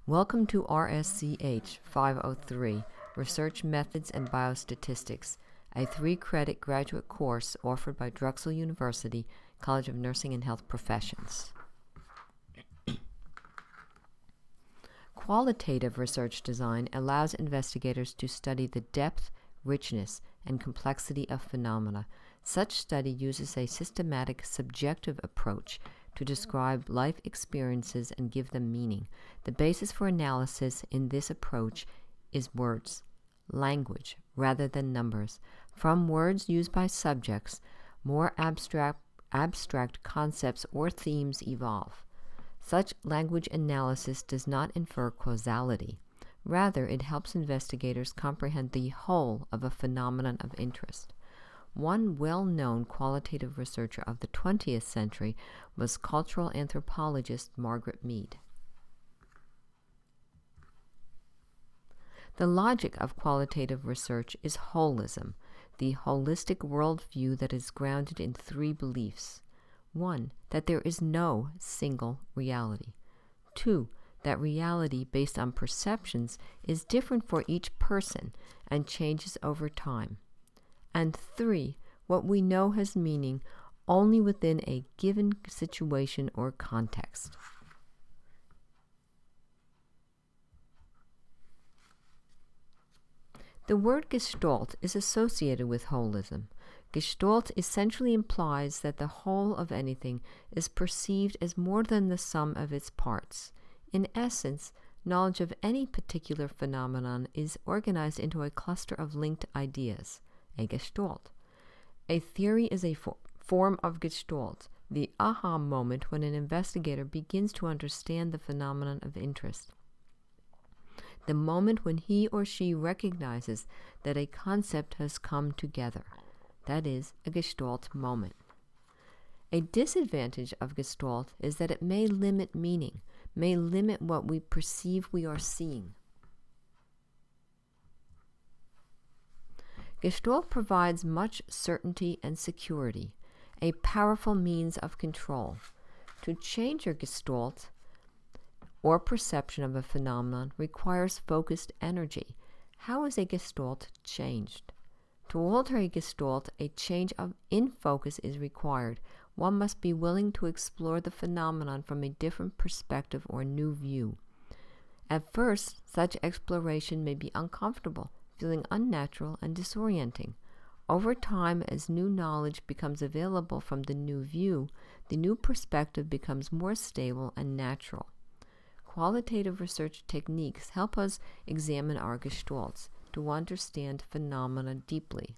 Welcome to RSCH503, Research Methods and Biostatistics, a 3-credit graduate course offered by Drexel University, College of Nursing and Health Professions. Qualitative research design allows investigators to study the depth, richness, and complexity of phenomena. Such study uses a systematic, subjective approach to describe life experiences and give them meaning. The basis for analysis in this approach is words, language, rather than numbers. From words used by subjects, more abstract concepts or themes evolve. Such language analysis does not infer causality. Rather, it helps investigators comprehend the whole of a phenomenon of interest. One well-known qualitative researcher of the 20th century was cultural anthropologist Margaret Mead. The logic of qualitative research is holism, the holistic worldview that is grounded in 3 beliefs. 1. That there is no single reality. 2. That reality based on perceptions is different for each person and changes over time. And 3. What we know has meaning only within a given situation or context. The word gestalt is associated with holism. Gestalt essentially implies that the whole of anything is perceived as more than the sum of its parts. In essence, knowledge of any particular phenomenon is organized into a cluster of linked ideas, a gestalt. A theory is a form of gestalt, the aha moment when an investigator begins to understand the phenomenon of interest. The moment when he or she recognizes that a concept has come together. That is, a gestalt moment. A disadvantage of gestalt is that it may limit meaning, may limit what we perceive we are seeing. Gestalt provides much certainty and security, a powerful means of control. To change your gestalt or perception of a phenomenon requires focused energy. How is a gestalt changed? To alter a gestalt, a change in focus is required. One must be willing to explore the phenomenon from a different perspective or new view. At first, such exploration may be uncomfortable, feeling unnatural and disorienting. Over time, as new knowledge becomes available from the new view, the new perspective becomes more stable and natural. Qualitative research techniques help us examine our gestalts to understand phenomena deeply.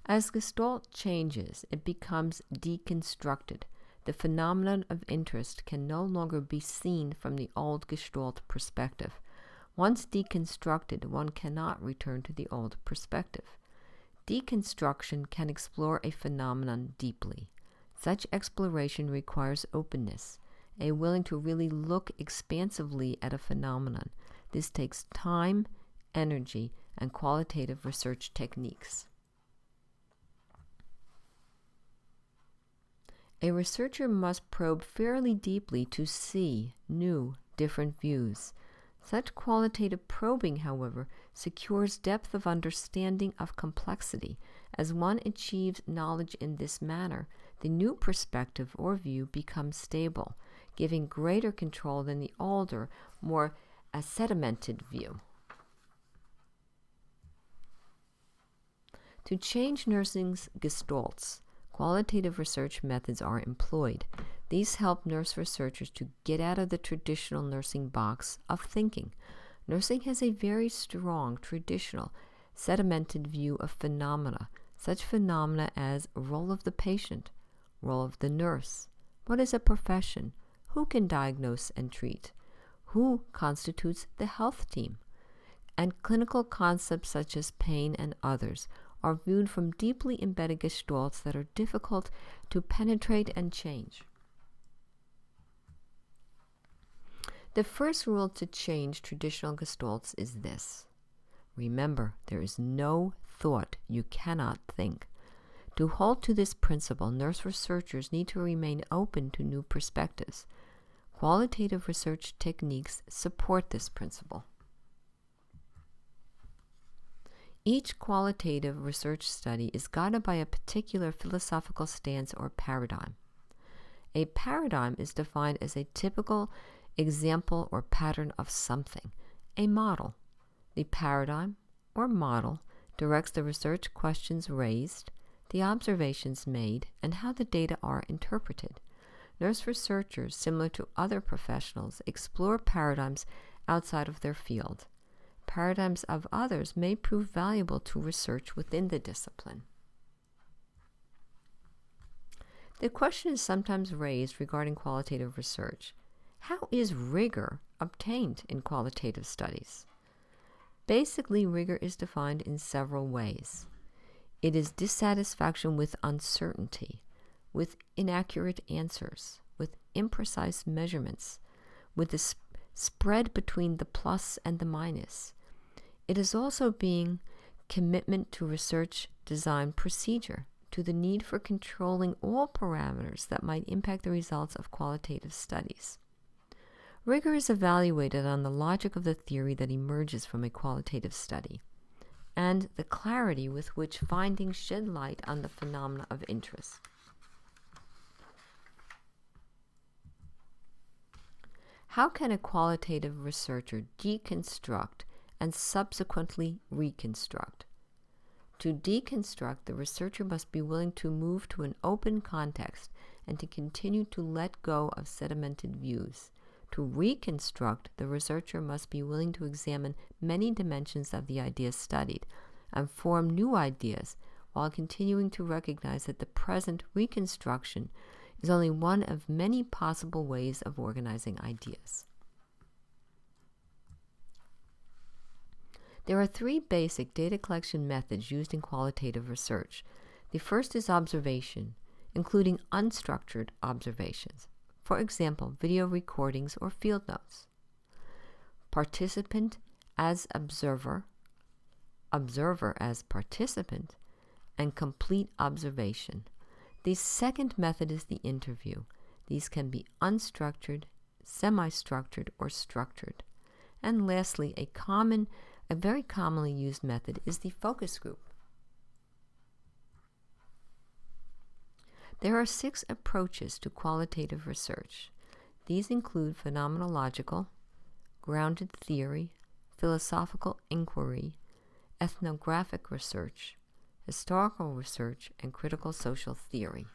As gestalt changes, it becomes deconstructed. The phenomenon of interest can no longer be seen from the old gestalt perspective. Once deconstructed, one cannot return to the old perspective. Deconstruction can explore a phenomenon deeply. Such exploration requires openness, a willing to really look expansively at a phenomenon. This takes time, energy, and qualitative research techniques. A researcher must probe fairly deeply to see new, different views. Such qualitative probing, however, secures depth of understanding of complexity. As one achieves knowledge in this manner, the new perspective or view becomes stable, giving greater control than the older, more sedimented view. To change nursing's gestalts, qualitative research methods are employed. These help nurse researchers to get out of the traditional nursing box of thinking. Nursing has a very strong, traditional, sedimented view of phenomena, such phenomena as role of the patient, role of the nurse, what is a profession, who can diagnose and treat, who constitutes the health team, and clinical concepts such as pain and others are viewed from deeply embedded gestalts that are difficult to penetrate and change. The first rule to change traditional gestalts is this: remember, there is no thought you cannot think. To hold to this principle, nurse researchers need to remain open to new perspectives. Qualitative research techniques support this principle. Each qualitative research study is guided by a particular philosophical stance or paradigm. A paradigm is defined as a typical example or pattern of something, a model. The paradigm or model directs the research questions raised, the observations made, and how the data are interpreted. Nurse researchers, similar to other professionals, explore paradigms outside of their field. Paradigms of others may prove valuable to research within the discipline. The question is sometimes raised regarding qualitative research. How is rigor obtained in qualitative studies? Basically, rigor is defined in several ways. It is dissatisfaction with uncertainty, with inaccurate answers, with imprecise measurements, with the spread between the plus and the minus. It is also being commitment to research design procedure, to the need for controlling all parameters that might impact the results of qualitative studies. Rigor is evaluated on the logic of the theory that emerges from a qualitative study, and the clarity with which findings shed light on the phenomena of interest. How can a qualitative researcher deconstruct and subsequently reconstruct? To deconstruct, the researcher must be willing to move to an open context and to continue to let go of sedimented views. To reconstruct, the researcher must be willing to examine many dimensions of the ideas studied and form new ideas while continuing to recognize that the present reconstruction is only one of many possible ways of organizing ideas. There are three basic data collection methods used in qualitative research. The first is observation, including unstructured observations. For example, video recordings or field notes. Participant as observer, observer as participant, and complete observation. The second method is the interview. These can be unstructured, semi-structured, or structured. And lastly, a very commonly used method is the focus group. There are 6 approaches to qualitative research. These include phenomenological, grounded theory, philosophical inquiry, ethnographic research, historical research, and critical social theory.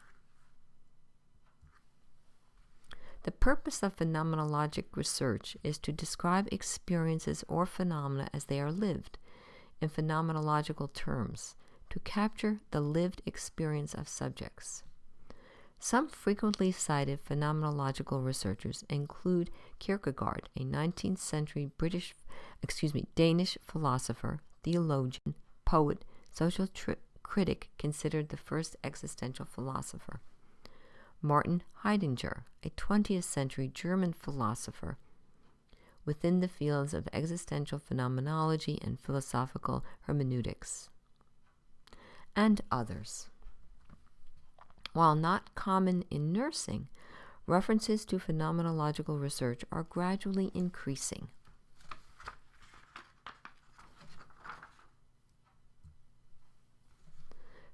The purpose of phenomenologic research is to describe experiences or phenomena as they are lived, in phenomenological terms, to capture the lived experience of subjects. Some frequently cited phenomenological researchers include Kierkegaard, a 19th century Danish philosopher, theologian, poet, social critic, considered the first existential philosopher. Martin Heidegger, a 20th century German philosopher within the fields of existential phenomenology and philosophical hermeneutics, and others. While not common in nursing, references to phenomenological research are gradually increasing.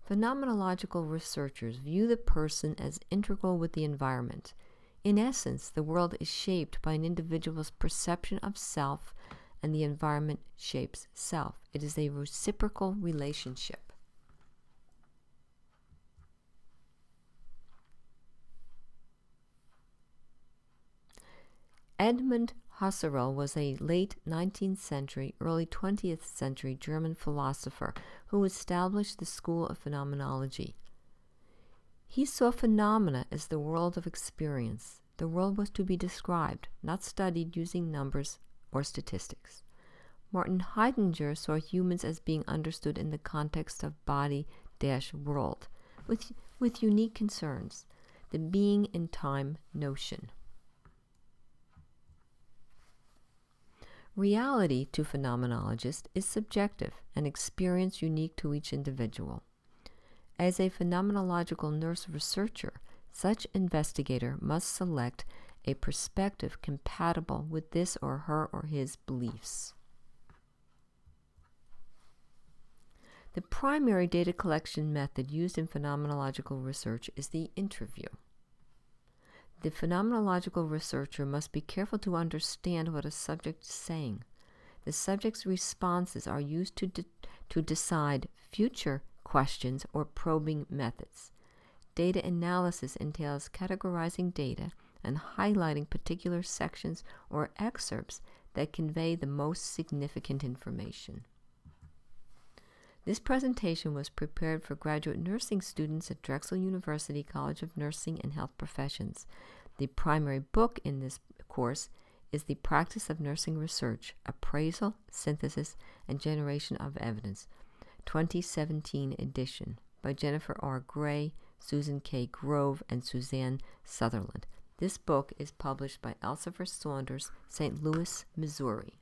Phenomenological researchers view the person as integral with the environment. In essence, the world is shaped by an individual's perception of self, and the environment shapes self. It is a reciprocal relationship. Edmund Husserl was a late 19th century, early 20th century German philosopher who established the school of phenomenology. He saw phenomena as the world of experience. The world was to be described, not studied using numbers or statistics. Martin Heidegger saw humans as being understood in the context of body-world, with unique concerns, the being in time notion. Reality, to phenomenologists, is subjective, an experience unique to each individual. As a phenomenological nurse researcher, such investigator must select a perspective compatible with this or her or his beliefs. The primary data collection method used in phenomenological research is the interview. The phenomenological researcher must be careful to understand what a subject is saying. The subject's responses are used to decide future questions or probing methods. Data analysis entails categorizing data and highlighting particular sections or excerpts that convey the most significant information. This presentation was prepared for graduate nursing students at Drexel University College of Nursing and Health Professions. The primary book in this course is The Practice of Nursing Research, Appraisal, Synthesis, and Generation of Evidence, 2017 edition, by Jennifer R. Gray, Susan K. Grove, and Suzanne Sutherland. This book is published by Elsevier Saunders, St. Louis, Missouri.